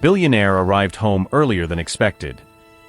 Billionaire arrived home earlier than expected,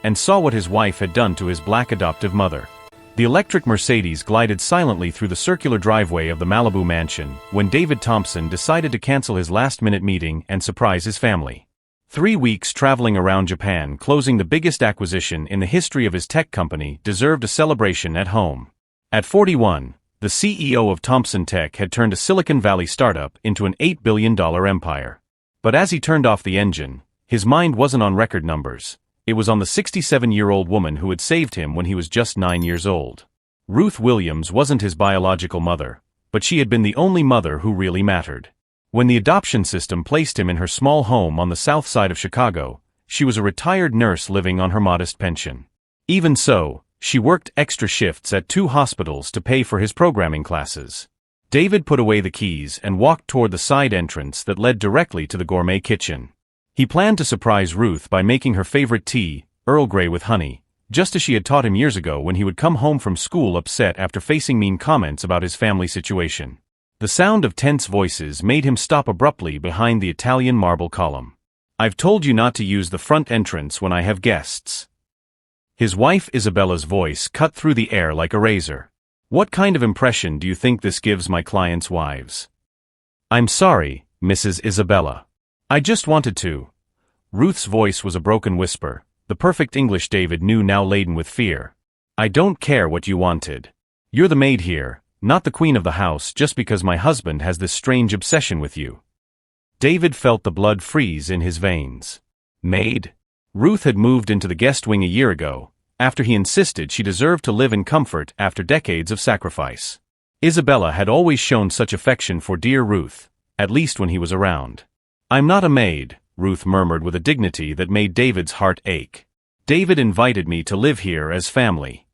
and saw what his wife had done to his black adoptive mother. The electric Mercedes glided silently through the circular driveway of the Malibu mansion when David Thompson decided to cancel his last-minute meeting and surprise his family. 3 weeks traveling around Japan closing the biggest acquisition in the history of his tech company deserved a celebration at home. At 41, the CEO of Thompson Tech had turned a Silicon Valley startup into an $8 billion empire. But as he turned off the engine, his mind wasn't on record numbers. It was on the 67-year-old woman who had saved him when he was just 9 years old. Ruth Williams wasn't his biological mother, but she had been the only mother who really mattered. When the adoption system placed him in her small home on the south side of Chicago, she was a retired nurse living on her modest pension. Even so, she worked extra shifts at 2 hospitals to pay for his programming classes. David put away the keys and walked toward the side entrance that led directly to the gourmet kitchen. He planned to surprise Ruth by making her favorite tea, Earl Grey with honey, just as she had taught him years ago when he would come home from school upset after facing mean comments about his family situation. The sound of tense voices made him stop abruptly behind the Italian marble column. "I've told you not to use the front entrance when I have guests." His wife Isabella's voice cut through the air like a razor. "What kind of impression do you think this gives my clients' wives?" "I'm sorry, Mrs. Isabella. I just wanted to." Ruth's voice was a broken whisper, the perfect English David knew now laden with fear. "I don't care what you wanted. You're the maid here, not the queen of the house, just because my husband has this strange obsession with you." David felt the blood freeze in his veins. Maid? Ruth had moved into the guest wing a year ago, after he insisted she deserved to live in comfort after decades of sacrifice. Isabella had always shown such affection for dear Ruth, at least when he was around. "I'm not a maid," Ruth murmured with a dignity that made David's heart ache. "David invited me to live here as family."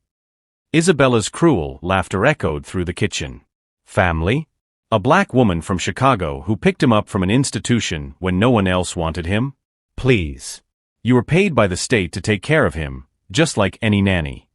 Isabella's cruel laughter echoed through the kitchen. "Family? A black woman from Chicago who picked him up from an institution when no one else wanted him? Please. You were paid by the state to take care of him, just like any nanny."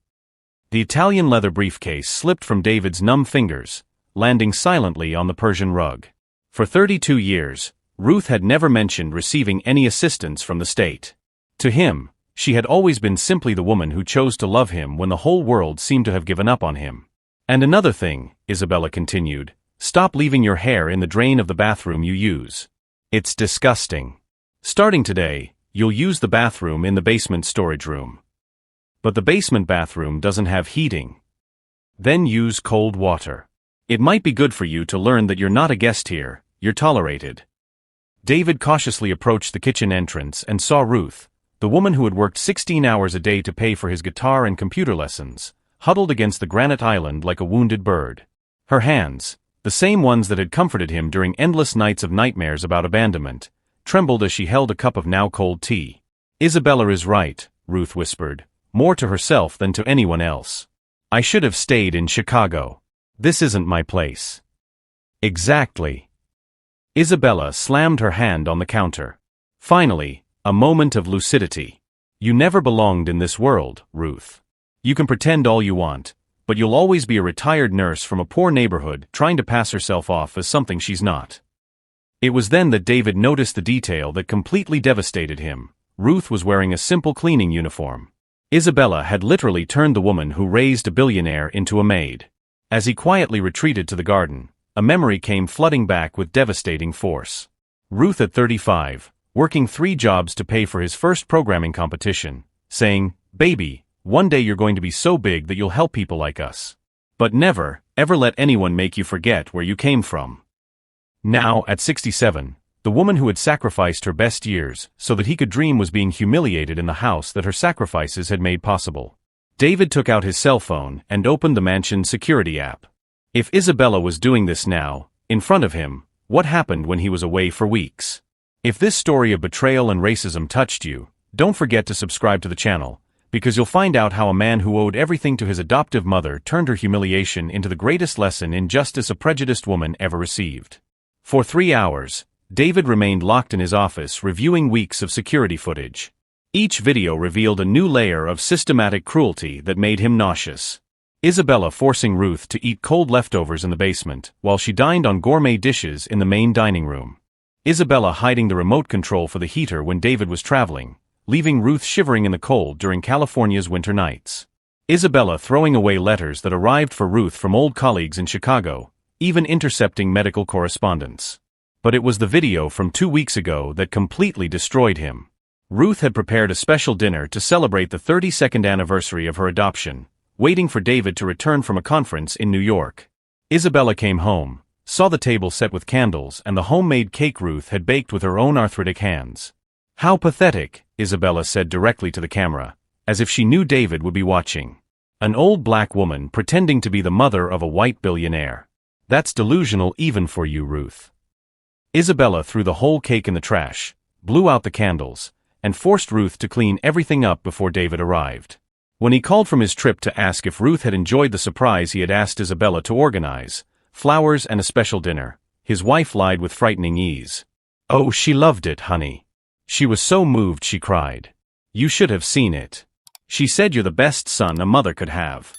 The Italian leather briefcase slipped from David's numb fingers, landing silently on the Persian rug. For 32 years, Ruth had never mentioned receiving any assistance from the state. To him, she had always been simply the woman who chose to love him when the whole world seemed to have given up on him. "And another thing," Isabella continued, "stop leaving your hair in the drain of the bathroom you use. It's disgusting. Starting today, you'll use the bathroom in the basement storage room. But the basement bathroom doesn't have heating. Then use cold water. It might be good for you to learn that you're not a guest here, you're tolerated." David cautiously approached the kitchen entrance and saw Ruth, the woman who had worked 16 hours a day to pay for his guitar and computer lessons, huddled against the granite island like a wounded bird. Her hands, the same ones that had comforted him during endless nights of nightmares about abandonment, trembled as she held a cup of now-cold tea. "Isabella is right," Ruth whispered, more to herself than to anyone else. "I should have stayed in Chicago. This isn't my place." "Exactly." Isabella slammed her hand on the counter. Finally, a moment of lucidity. "You never belonged in this world, Ruth. You can pretend all you want, but you'll always be a retired nurse from a poor neighborhood trying to pass herself off as something she's not." It was then that David noticed the detail that completely devastated him. Ruth was wearing a simple cleaning uniform. Isabella had literally turned the woman who raised a billionaire into a maid. As he quietly retreated to the garden, a memory came flooding back with devastating force. Ruth at 35, working 3 jobs to pay for his first programming competition, saying, "Baby, one day you're going to be so big that you'll help people like us. But never, ever let anyone make you forget where you came from." Now, at 67, the woman who had sacrificed her best years so that he could dream was being humiliated in the house that her sacrifices had made possible. David took out his cell phone and opened the mansion's security app. If Isabella was doing this now, in front of him, what happened when he was away for weeks? If this story of betrayal and racism touched you, don't forget to subscribe to the channel, because you'll find out how a man who owed everything to his adoptive mother turned her humiliation into the greatest lesson in justice a prejudiced woman ever received. For 3 hours, David remained locked in his office reviewing weeks of security footage. Each video revealed a new layer of systematic cruelty that made him nauseous. Isabella forcing Ruth to eat cold leftovers in the basement, while she dined on gourmet dishes in the main dining room. Isabella hiding the remote control for the heater when David was traveling, leaving Ruth shivering in the cold during California's winter nights. Isabella throwing away letters that arrived for Ruth from old colleagues in Chicago, even intercepting medical correspondence. But it was the video from 2 weeks ago that completely destroyed him. Ruth had prepared a special dinner to celebrate the 32nd anniversary of her adoption, waiting for David to return from a conference in New York. Isabella came home, saw the table set with candles and the homemade cake Ruth had baked with her own arthritic hands. "How pathetic," Isabella said directly to the camera, as if she knew David would be watching. "An old black woman pretending to be the mother of a white billionaire. That's delusional even for you, Ruth." Isabella threw the whole cake in the trash, blew out the candles, and forced Ruth to clean everything up before David arrived. When he called from his trip to ask if Ruth had enjoyed the surprise he had asked Isabella to organize, flowers and a special dinner, his wife lied with frightening ease. "Oh, she loved it, honey. She was so moved she cried. You should have seen it. She said you're the best son a mother could have."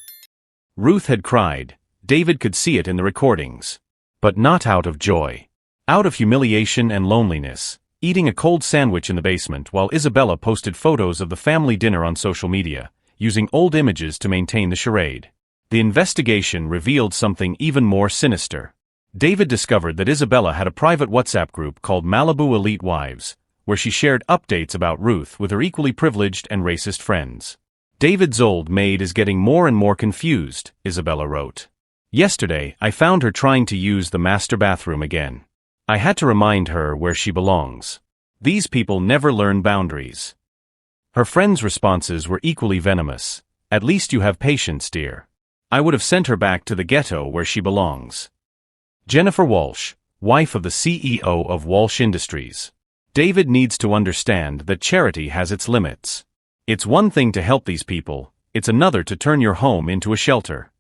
Ruth had cried. David could see it in the recordings. But not out of joy. Out of humiliation and loneliness, eating a cold sandwich in the basement while Isabella posted photos of the family dinner on social media, using old images to maintain the charade. The investigation revealed something even more sinister. David discovered that Isabella had a private WhatsApp group called Malibu Elite Wives, where she shared updates about Ruth with her equally privileged and racist friends. "David's old maid is getting more and more confused," Isabella wrote. "Yesterday, I found her trying to use the master bathroom again. I had to remind her where she belongs. These people never learn boundaries." Her friends' responses were equally venomous. "At least you have patience, dear. I would have sent her back to the ghetto where she belongs." Jennifer Walsh, wife of the CEO of Walsh Industries. "David needs to understand that charity has its limits. It's one thing to help these people, it's another to turn your home into a shelter."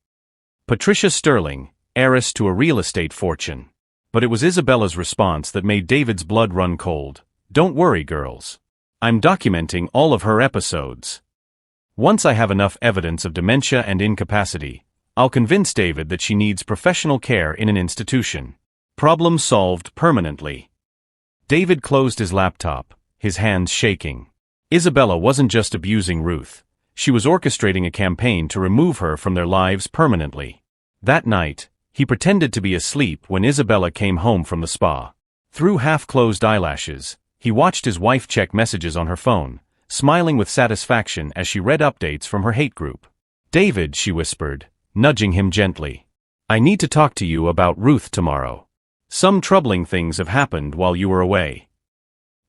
Patricia Sterling, heiress to a real estate fortune. But it was Isabella's response that made David's blood run cold. "Don't worry, girls. I'm documenting all of her episodes. Once I have enough evidence of dementia and incapacity, I'll convince David that she needs professional care in an institution. Problem solved permanently." David closed his laptop, his hands shaking. Isabella wasn't just abusing Ruth. She was orchestrating a campaign to remove her from their lives permanently. That night, he pretended to be asleep when Isabella came home from the spa. Through half-closed eyelashes, he watched his wife check messages on her phone, smiling with satisfaction as she read updates from her hate group. "David," she whispered, nudging him gently. "I need to talk to you about Ruth tomorrow. Some troubling things have happened while you were away."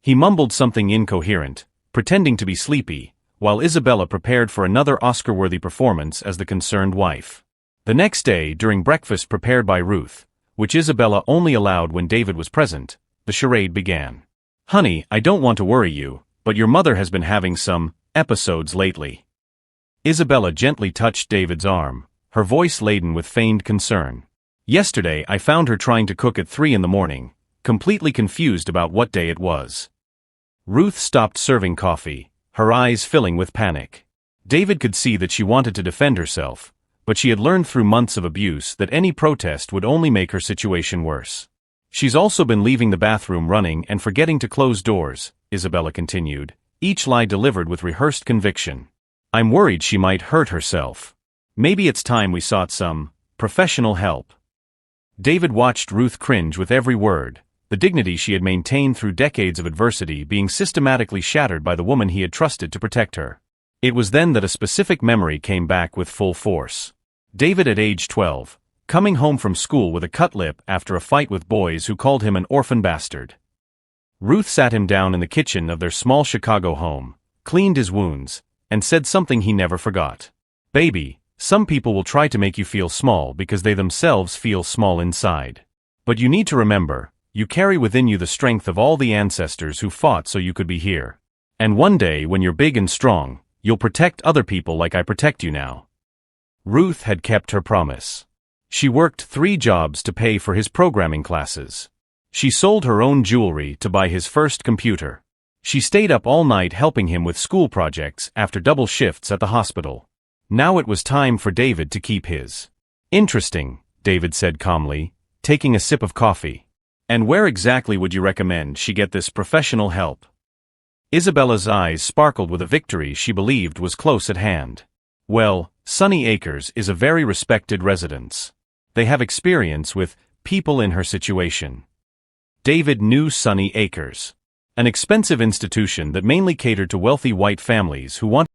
He mumbled something incoherent, pretending to be sleepy, while Isabella prepared for another Oscar-worthy performance as the concerned wife. The next day, during breakfast prepared by Ruth, which Isabella only allowed when David was present, the charade began. "Honey, I don't want to worry you, but your mother has been having some episodes lately." Isabella gently touched David's arm, her voice laden with feigned concern. "Yesterday I found her trying to cook at 3 in the morning, completely confused about what day it was." Ruth stopped serving coffee, her eyes filling with panic. David could see that she wanted to defend herself, but she had learned through months of abuse that any protest would only make her situation worse. "She's also been leaving the bathroom running and forgetting to close doors," Isabella continued, each lie delivered with rehearsed conviction. "I'm worried she might hurt herself. Maybe it's time we sought some professional help." David watched Ruth cringe with every word, the dignity she had maintained through decades of adversity being systematically shattered by the woman he had trusted to protect her. It was then that a specific memory came back with full force. David at age 12, coming home from school with a cut lip after a fight with boys who called him an orphan bastard. Ruth sat him down in the kitchen of their small Chicago home, cleaned his wounds, and said something he never forgot. "Baby, some people will try to make you feel small because they themselves feel small inside. But you need to remember, you carry within you the strength of all the ancestors who fought so you could be here. And one day when you're big and strong, you'll protect other people like I protect you now." Ruth had kept her promise. She worked 3 jobs to pay for his programming classes. She sold her own jewelry to buy his first computer. She stayed up all night helping him with school projects after double shifts at the hospital. Now it was time for David to keep his. "Interesting," David said calmly, taking a sip of coffee. And where exactly would you recommend she get this professional help? Isabella's eyes sparkled with a victory she believed was close at hand. Well, Sunny Acres is a very respected residence. They have experience with people in her situation. David knew Sunny Acres, an expensive institution that mainly catered to wealthy white families who wanted